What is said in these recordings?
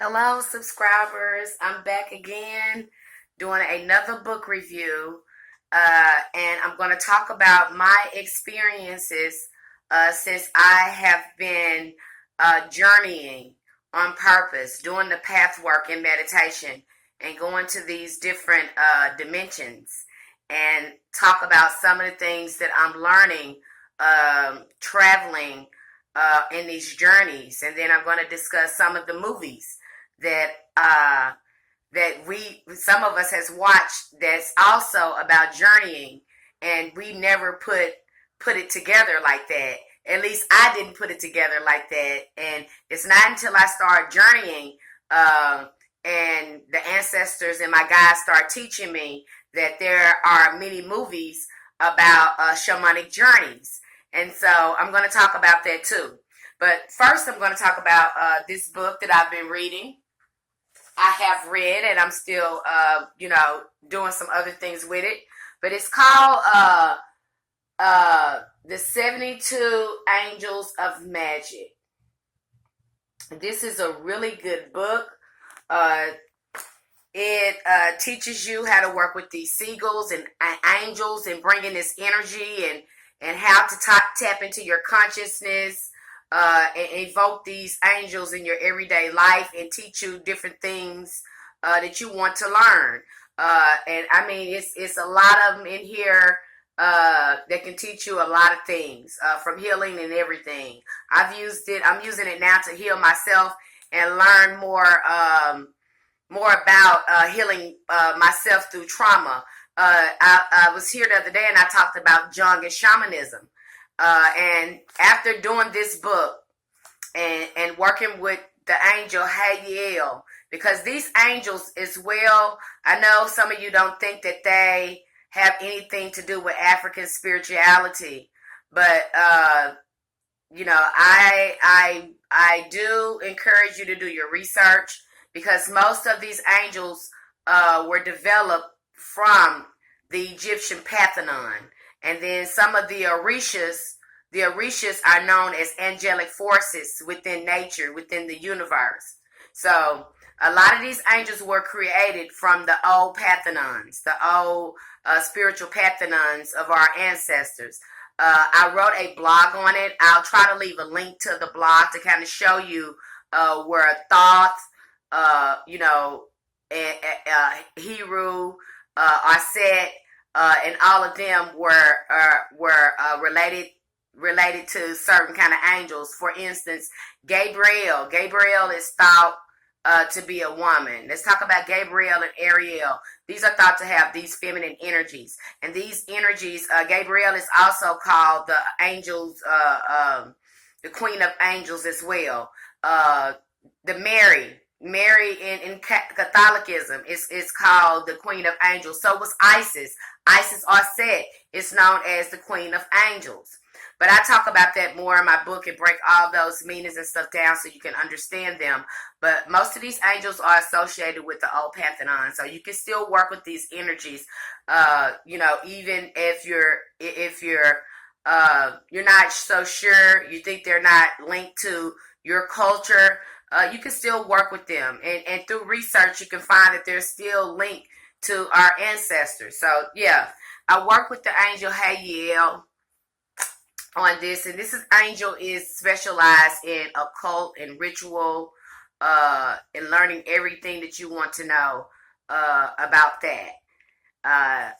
Hello, subscribers. I'm back again doing another book review. And I'm going to talk about my experiences since I have been journeying on purpose, doing the path work and meditation, and going to these different dimensions and talk about some of the things that I'm learning traveling in these journeys. And then I'm going to discuss some of the movies that we some of us has watched that's also about journeying, and we never put it together like that. At least I didn't put it together like that, and it's not until I start journeying and the ancestors and my guides start teaching me that there are many movies about shamanic journeys. And so I'm going to talk about that too. But first, I'm going to talk about this book that I've been reading. I have read, and I'm still, doing some other things with it. But it's called The 72 Angels of Magick. This is a really good book. It teaches you how to work with these seagulls and angels and bringing this energy and how to tap into your consciousness and evoke these angels in your everyday life and teach you different things that you want to learn. And I mean, it's a lot of them in here that can teach you a lot of things from healing and everything. I'm using it now to heal myself and learn more about healing myself through trauma. I was here the other day and I talked about Jung and shamanism. And after doing this book and working with the angel Hayiel, because these angels as well, I know some of you don't think that they have anything to do with African spirituality, but I do encourage you to do your research, because most of these angels were developed from the Egyptian Pantheon. And then some of the Orishas are known as angelic forces within nature, within the universe. So a lot of these angels were created from the old Pantheons, the old spiritual Pantheons of our ancestors. I wrote a blog on it. I'll try to leave a link to the blog to kind of show you where thoughts, Heru, Aset, and all of them were related to certain kind of angels. For instance, Gabriel is thought to be a woman. Let's talk about Gabriel and Ariel. These are thought to have these feminine energies, and these energies, Gabriel is also called the angels, the queen of angels as well. The Mary in Catholicism is called the Queen of Angels. So was Isis. Isis Aset is known as the Queen of Angels. But I talk about that more in my book and break all those meanings and stuff down so you can understand them. But most of these angels are associated with the old Pantheon. So you can still work with these energies, even if you're not so sure, you think they're not linked to your culture, you can still work with them. And through research, you can find that they're still linked to our ancestors. So, yeah, I work with the angel Hayiel on this. And this angel is specialized in occult and ritual and learning everything that you want to know about that. I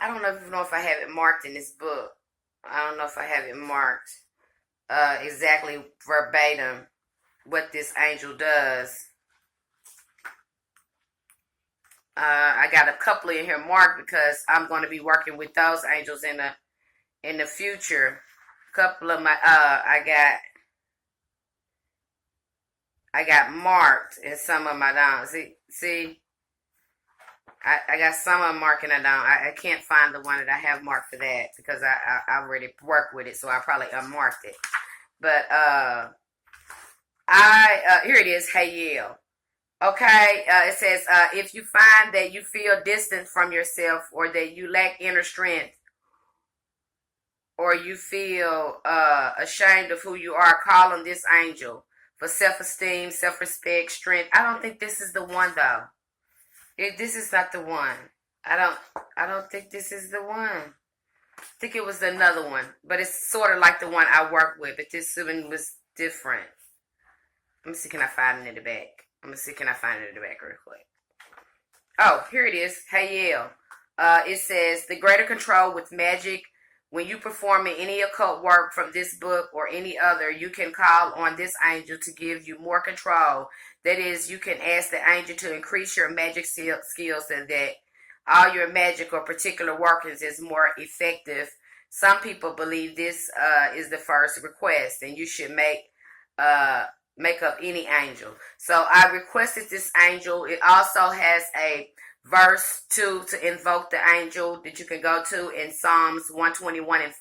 don't even know if I have it marked in this book. I don't know if I have it marked exactly verbatim what this angel does. I got a couple in here marked because I'm going to be working with those angels in the future. A couple of my I got marked, and some of my don't. See, I got some of them marking it down. I can't find the one that I have marked for that because I already worked with it, so I probably unmarked it. But here it is, Hayiel. Okay, it says, if you find that you feel distant from yourself, or that you lack inner strength, or you feel ashamed of who you are, call on this angel. for self-esteem, self-respect, strength. I don't think this is the one though. This is not the one. I don't think this is the one. I think it was another one, but it's sort of like the one I work with, but this one was different. Let me see, can I find it in the back? Real quick. Oh, here it is. Hey, Yale. It says, the greater control with Magick. When you perform any occult work from this book or any other, you can call on this angel to give you more control. That is, you can ask the angel to increase your magic skills so that all your magic or particular workings is more effective. Some people believe this is the first request, and you should make up any angel. So I requested this angel. It also has a verse 2 to invoke the angel that you can go to in Psalms 121 and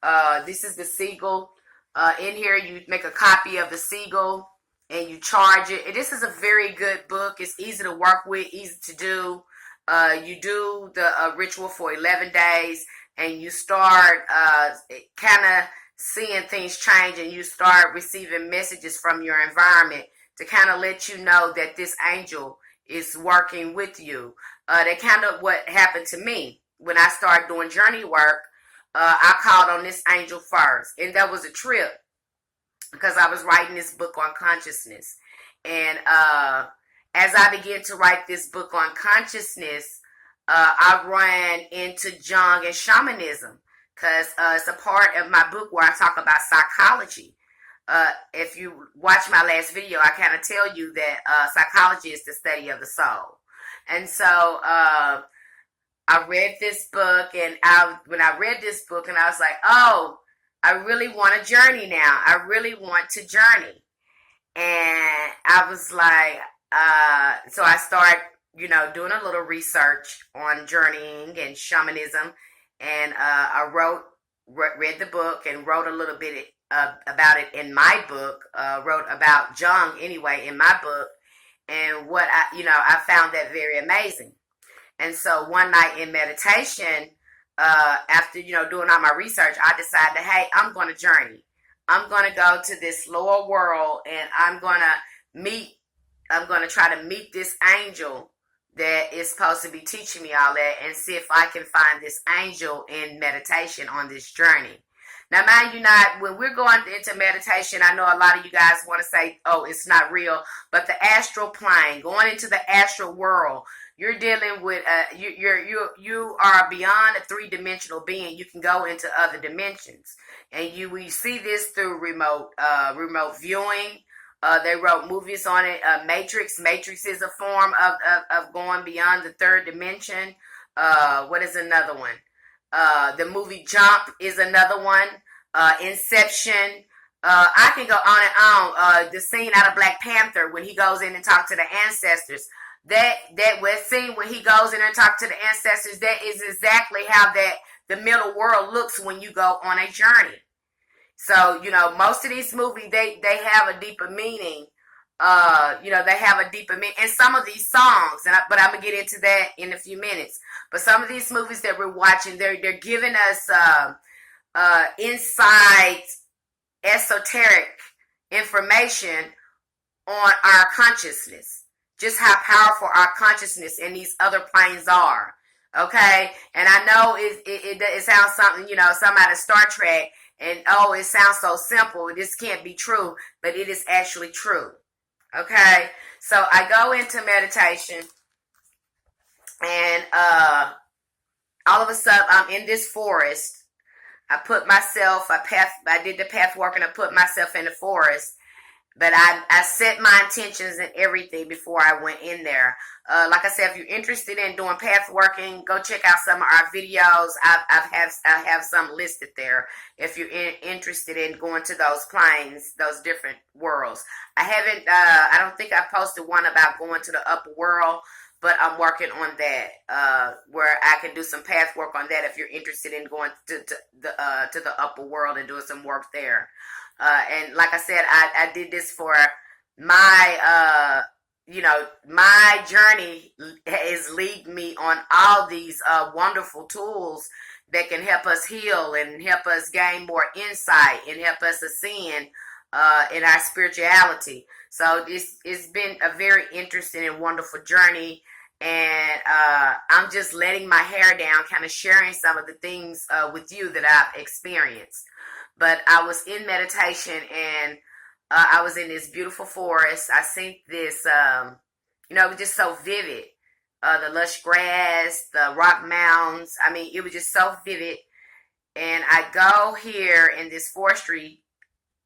5. This is the seagull. In here, you make a copy of the seagull and you charge it. And this is a very good book. It's easy to work with, easy to do. You do the ritual for 11 days and you start kind of seeing things change, and you start receiving messages from your environment to kind of let you know that this angel is working with you. That kind of what happened to me when I started doing journey work. I called on this angel first, and that was a trip because I was writing this book on consciousness. And as I began to write this book on consciousness, I ran into Jung and shamanism, because it's a part of my book where I talk about psychology. If you watch my last video, I kind of tell you that psychology is the study of the soul. And so I read this book, and when I read this book, and I was like, oh, I really want to journey now. I really want to journey. And I was like, so I started, doing a little research on journeying and shamanism. And I read the book and wrote a little bit about it in my book. Wrote about Jung anyway in my book, and what I found that very amazing. And so one night in meditation, after doing all my research, I decided, hey, I'm going to journey. I'm going to go to this lower world, and I'm going to try to meet this angel that is supposed to be teaching me all that, and see if I can find this angel in meditation on this journey. Now, mind you not, when we're going into meditation, I know a lot of you guys want to say, oh, it's not real, but the astral plane, going into the astral world, you're dealing with, you are beyond a three-dimensional being. You can go into other dimensions, and we see this through remote viewing. They wrote movies on it. Matrix. Matrix is a form of going beyond the third dimension. What is another one? The movie Jump is another one. Inception. I can go on and on. The scene out of Black Panther when he goes in and talks to the ancestors. That scene when he goes in and talks to the ancestors, that is exactly how the middle world looks when you go on a journey. So, most of these movies, they have a deeper meaning. They have a deeper meaning. And some of these songs, but I'm going to get into that in a few minutes. But some of these movies that we're watching, they're giving us inside esoteric information on our consciousness. Just how powerful our consciousness and these other planes are. Okay? And I know it sounds something, something out of Star Trek. And, oh, it sounds so simple. This can't be true. But it is actually true. Okay? So I go into meditation. And all of a sudden, I'm in this forest. I did the path work, and I put myself in the forest. But I set my intentions and everything before I went in there. Like I said, if you're interested in doing path working, go check out some of our videos. I have some listed there. If you're interested in going to those planes, those different worlds. I don't think I posted one about going to the upper world, but I'm working on that, where I can do some path work on that if you're interested in going to the upper world and doing some work there. And like I said, I did this for my, my journey is leading me on all these wonderful tools that can help us heal and help us gain more insight and help us ascend in our spirituality. So it's been a very interesting and wonderful journey. And I'm just letting my hair down, kind of sharing some of the things with you that I've experienced. But I was in meditation, and I was in this beautiful forest. I seen this, it was just so vivid. The lush grass, the rock mounds. I mean, it was just so vivid. And I go here in this forestry.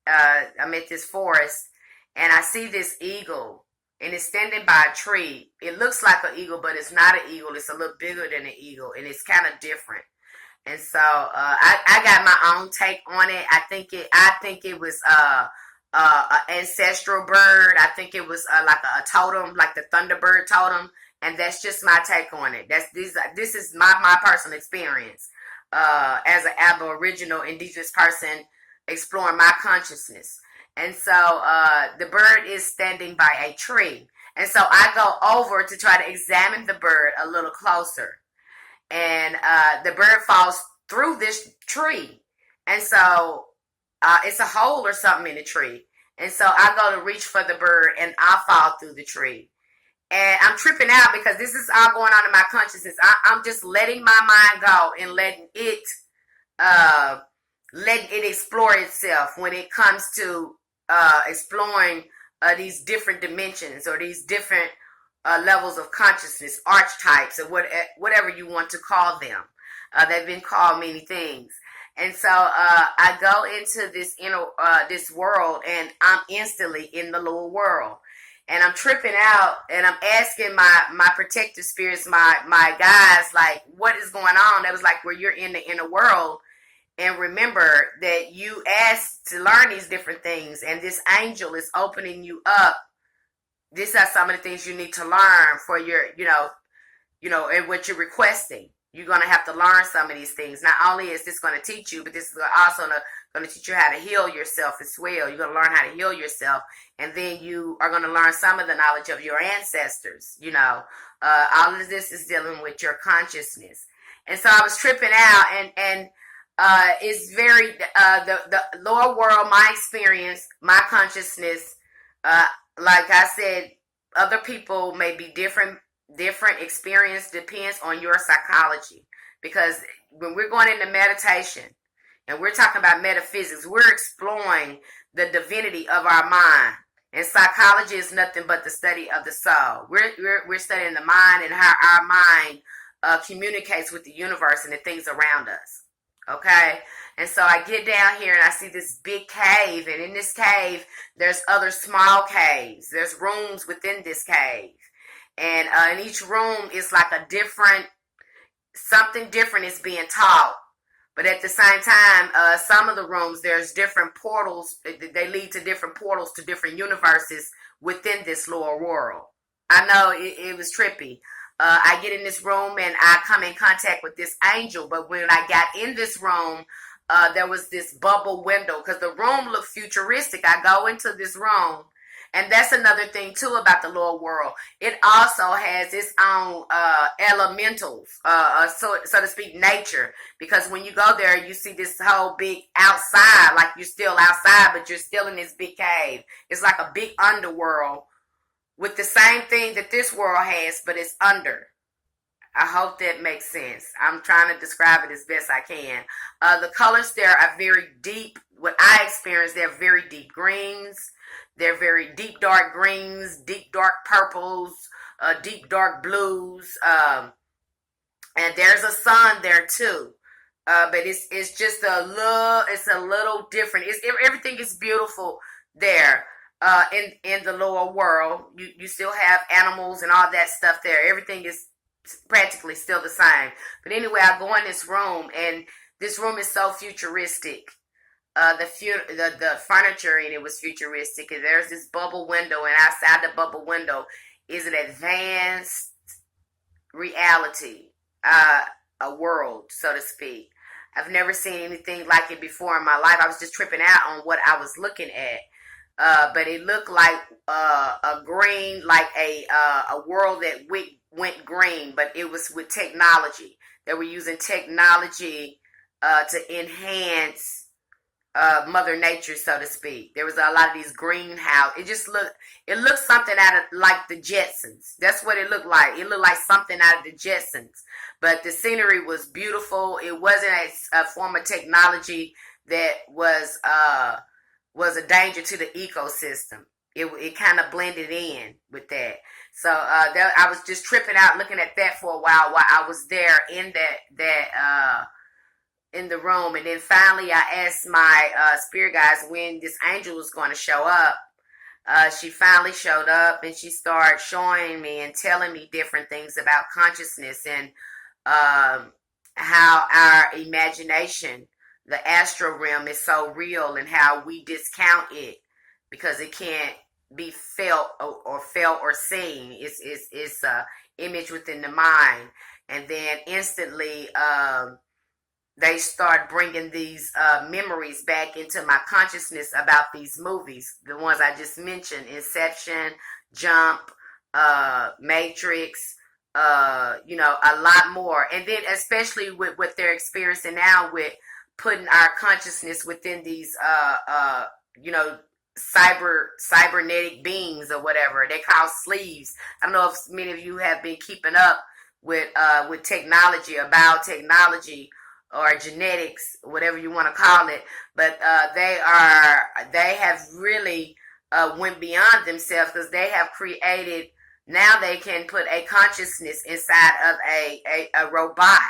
I'm at this forest, and I see this eagle, and it's standing by a tree. It looks like an eagle, but it's not an eagle. It's a little bigger than an eagle, and it's kind of different. And so I got my own take on it. I think it was an ancestral bird. I think it was like a totem, like the Thunderbird totem, and that's just my take on it. This is my personal experience as an Aboriginal Indigenous person exploring my consciousness. And so the bird is standing by a tree, and so I go over to try to examine the bird a little closer. And the bird falls through this tree. And so it's a hole or something in the tree. And so I go to reach for the bird, and I fall through the tree. And I'm tripping out because this is all going on in my consciousness. I'm just letting my mind go and letting it explore itself when it comes to exploring these different dimensions or these different levels of consciousness, archetypes, or whatever you want to call them. They've been called many things. And so I go into this world, and I'm instantly in the lower world. And I'm tripping out, and I'm asking my protective spirits, my guys, like, what is going on? That was like, where you're in the inner world. And remember that you asked to learn these different things, and this angel is opening you up. These are some of the things you need to learn for your, and what you're requesting. You're going to have to learn some of these things. Not only is this going to teach you, but this is also going to teach you how to heal yourself as well. You're going to learn how to heal yourself. And then you are going to learn some of the knowledge of your ancestors. All of this is dealing with your consciousness. And so I was tripping out, and it's very, the lower world, my experience, my consciousness, like I said, other people may be different experience, depends on your psychology. Because when we're going into meditation and we're talking about metaphysics, we're exploring the divinity of our mind. And psychology is nothing but the study of the soul. We're studying the mind and how our mind communicates with the universe and the things around us. Okay, and so I get down here and I see this big cave, and in this cave there's other small caves. There's rooms within this cave, and in each room is like something different is being taught. But at the same time, some of the rooms, there's different portals. They lead to different portals to different universes within this lower world. I know it was trippy. I get in this room and I come in contact with this angel. But when I got in this room, there was this bubble window because the room looked futuristic. I go into this room, and that's another thing too about the lower world. It also has its own elementals, so to speak, nature. Because when you go there, you see this whole big outside, like you're still outside, but you're still in this big cave. It's like a big underworld with the same thing that this world has, but it's under. I hope that makes sense. I'm trying to describe it as best I can. The colors there are very deep. What I experienced, they're very deep greens. They're very deep dark greens, deep dark purples, deep dark blues. And there's a sun there too. But it's just a little different. Everything is beautiful there. In the lower world, you still have animals and all that stuff there. Everything is practically still the same. But anyway, I go in this room, and this room is so futuristic. The furniture in it was futuristic, and there's this bubble window, and outside the bubble window is an advanced reality, a world, so to speak. I've never seen anything like it before in my life. I was just tripping out on what I was looking at. But it looked like a green, like a world that went green, but it was with technology. They were using technology to enhance Mother Nature, so to speak. There was a lot of these greenhouse. It looked something out of like the Jetsons. That's what it looked like. It looked like something out of the Jetsons. But the scenery was beautiful. It wasn't a form of technology that was a danger to the ecosystem. It kind of blended in with that. So I was just tripping out looking at that for a while I was there in that in the room. And then finally I asked my spirit guides when this angel was going to show up. She finally showed up and she started showing me and telling me different things about consciousness and how our imagination, the astral realm, is so real and how we discount it because it can't be felt or seen. It's a image within the mind. And then instantly they start bringing these memories back into my consciousness about these movies, the ones I just mentioned: Inception, Jump, Matrix, a lot more. And then especially with what they're experiencing now with putting our consciousness within these cybernetic beings or whatever they call sleeves. I don't know if many of you have been keeping up with technology or biotechnology or genetics, whatever you want to call it, but they have really went beyond themselves because they have created. Now they can put a consciousness inside of a robot,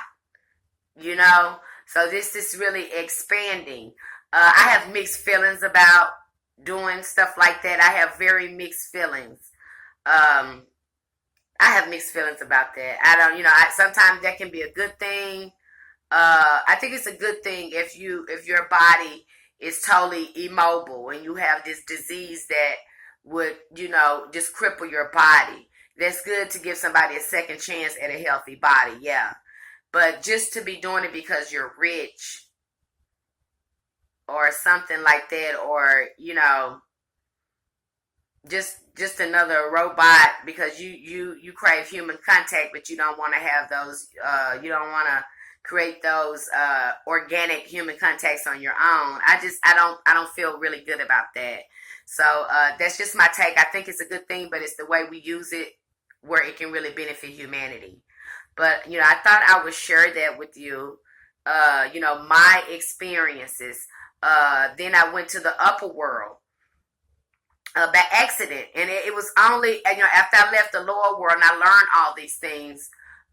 So this is really expanding. I have mixed feelings about doing stuff like that. I have very mixed feelings. I have mixed feelings about that. I don't, sometimes that can be a good thing. I think it's a good thing if your body is totally immobile and you have this disease that would, just cripple your body. That's good to give somebody a second chance at a healthy body, yeah. But just to be doing it because you're rich or something like that, or, just another robot because you crave human contact, but you don't want to have those, you don't want to create those organic human contacts on your own. I don't feel really good about that. So that's just my take. I think it's a good thing, but it's the way we use it where it can really benefit humanity. But, I thought I would share that with you, my experiences. Then I went to the upper world by accident. And it was only, after I left the lower world and I learned all these things,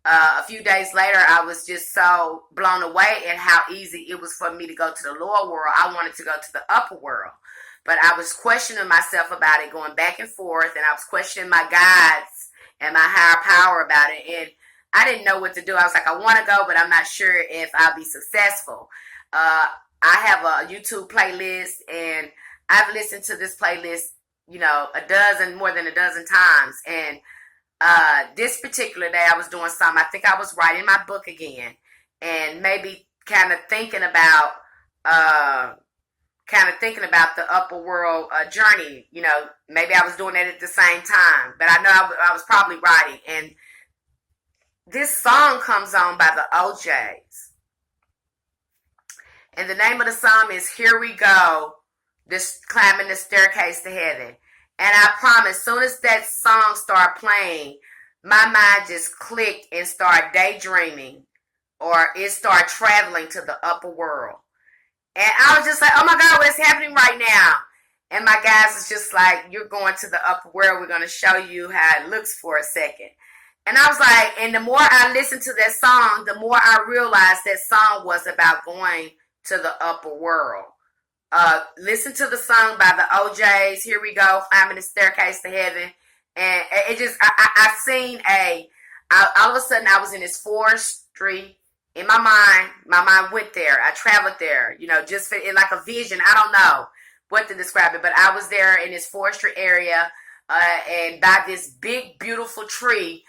a few days later, I was just so blown away at how easy it was for me to go to the lower world. I wanted to go to the upper world. But I was questioning myself about it, going back and forth, and I was questioning my guides and my higher power about it. And I didn't know what to do. I was like, I want to go, but I'm not sure if I'll be successful. I have a YouTube playlist, and I've listened to this playlist, more than a dozen times. And this particular day I was doing something. I think I was writing my book again and maybe kind of thinking about the upper world journey. Maybe I was doing it at the same time, but I know I was probably writing. And this song comes on by the OJs. And the name of the song is Here We Go, Climbing the Staircase to Heaven. And I promise, as soon as that song started playing, my mind just clicked and started daydreaming, or it started traveling to the upper world. And I was just like, oh my God, what's happening right now? And my guys was just like, you're going to the upper world. We're going to show you how it looks for a second. And I was like, and the more I listened to that song, the more I realized that song was about going to the upper world. Listen to the song by the OJs, Here We Go, Climbing the Staircase to Heaven. And it just, I seen all of a sudden I was in this forestry. In my mind went there. I traveled there, just for it, like a vision. I don't know what to describe it, but I was there in this forestry area, and by this big, beautiful tree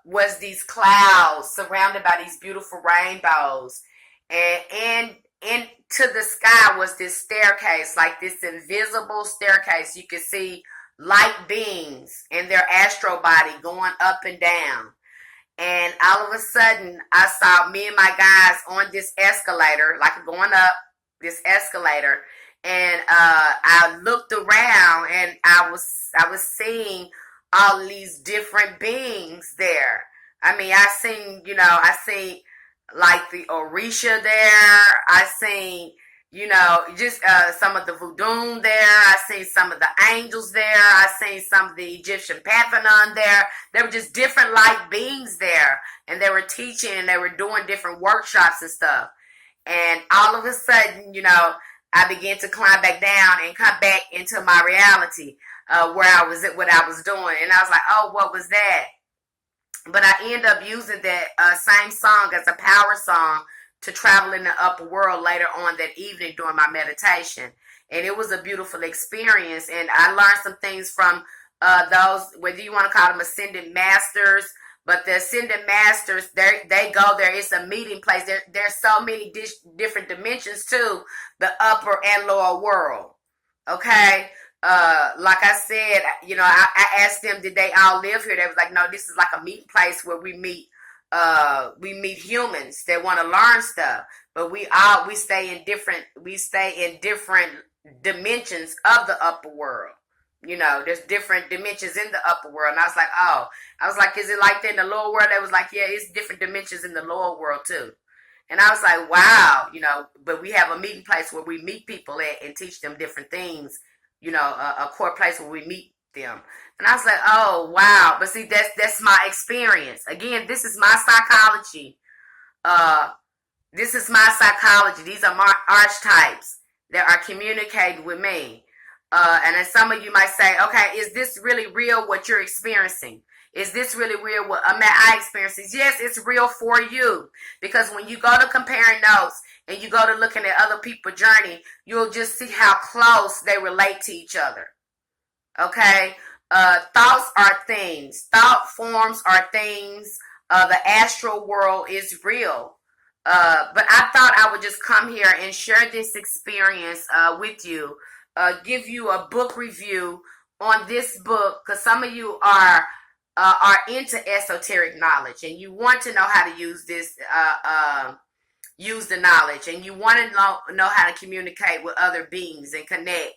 was these clouds surrounded by these beautiful rainbows. And into the sky was this staircase, like this invisible staircase. You could see light beings in their astral body going up and down. And all of a sudden, I saw me and my guys on this escalator, like going up, this escalator, and I looked around, and I was seeing all these different beings there. I mean, I seen like the Orisha there. I seen, just some of the voodoo there. I seen some of the angels there. I seen some of the Egyptian pantheon there. There were just different light beings there, and they were teaching, and they were doing different workshops and stuff. And all of a sudden, I began to climb back down and come back into my reality, where I was at, what I was doing. And I was like, oh, what was that? But I end up using that same song as a power song to travel in the upper world later on that evening during my meditation. And it was a beautiful experience. And I learned some things from those, whether you want to call them ascended masters, but the ascended masters, they go there. It's a meeting place. There's so many different dimensions to the upper and lower world. Okay? Like I said, I asked them, did they all live here? They was like, no, this is like a meeting place where we meet humans that want to learn stuff, but we stay in different dimensions of the upper world. There's different dimensions in the upper world. And I was like, is it like that in the lower world? They was like, yeah, it's different dimensions in the lower world too. And I was like, wow, but we have a meeting place where we meet people at and teach them different things, a core place where we meet them. And I was like, oh, wow. But see, that's my experience. Again, this is my psychology. These are my archetypes that are communicating with me. And then some of you might say, okay, is this really real what you're experiencing? Is this really real what I experience? Yes, it's real for you. Because when you go to comparing notes and you go to looking at other people's journey, you'll just see how close they relate to each other. Okay? Thoughts are things. Thought forms are things. The astral world is real. But I thought I would just come here and share this experience with you. Give you a book review on this book, because some of you are into esoteric knowledge, and you want to know how to use this, use the knowledge, and you want to know how to communicate with other beings and connect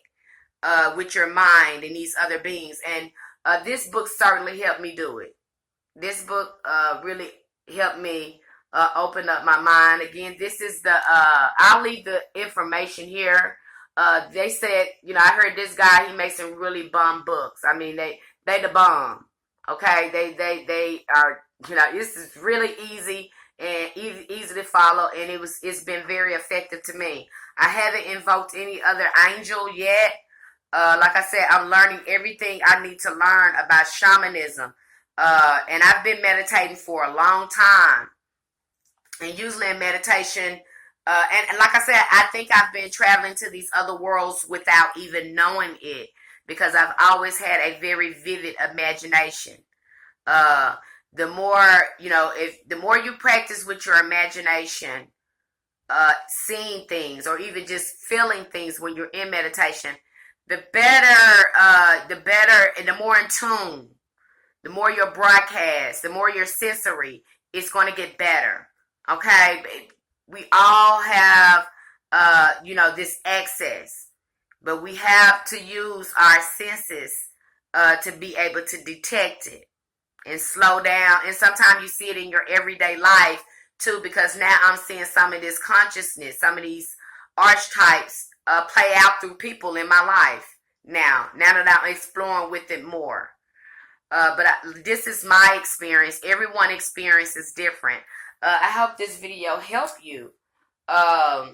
with your mind and these other beings. And this book certainly helped me do it. This book really helped me open up my mind. Again, this is I'll leave the information here. They said, I heard this guy, he makes some really bomb books. I mean, they the bomb. Okay, they are, this is really easy and easy to follow, and it's been very effective to me. I haven't invoked any other angel yet. Like I said, I'm learning everything I need to learn about shamanism. And I've been meditating for a long time. And usually in meditation, and like I said, I think I've been traveling to these other worlds without even knowing it, because I've always had a very vivid imagination. The more, the more you practice with your imagination, seeing things or even just feeling things when you're in meditation, the better and the more in tune, the more your broadcast, the more your sensory, it's going to get better. Okay? We all have, this access, but we have to use our senses to be able to detect it and slow down. And sometimes you see it in your everyday life too, because now I'm seeing some of this consciousness, some of these archetypes play out through people in my life now that I'm exploring with it more. But this is my experience. Everyone's experience is different. I hope this video helped you. I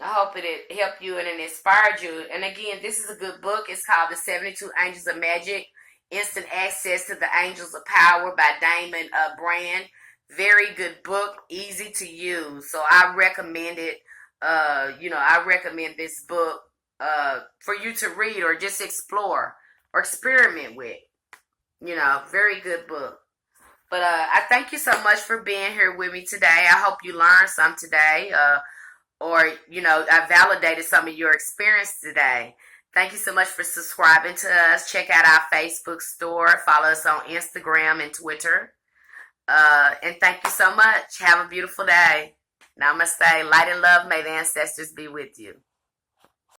hope it helped you and it inspired you. And again, this is a good book. It's called The 72 Angels of Magick, Instant Access to the Angels of Power by Damon Brand. Very good book, easy to use. So I recommend it. I recommend this book for you to read or just explore or experiment with. Very good book. But I thank you so much for being here with me today. I hope you learned some today, or I validated some of your experience today. Thank you so much for subscribing to us. Check out our Facebook store. Follow us on Instagram and Twitter. And thank you so much. Have a beautiful day. Namaste. Light and love. May the ancestors be with you.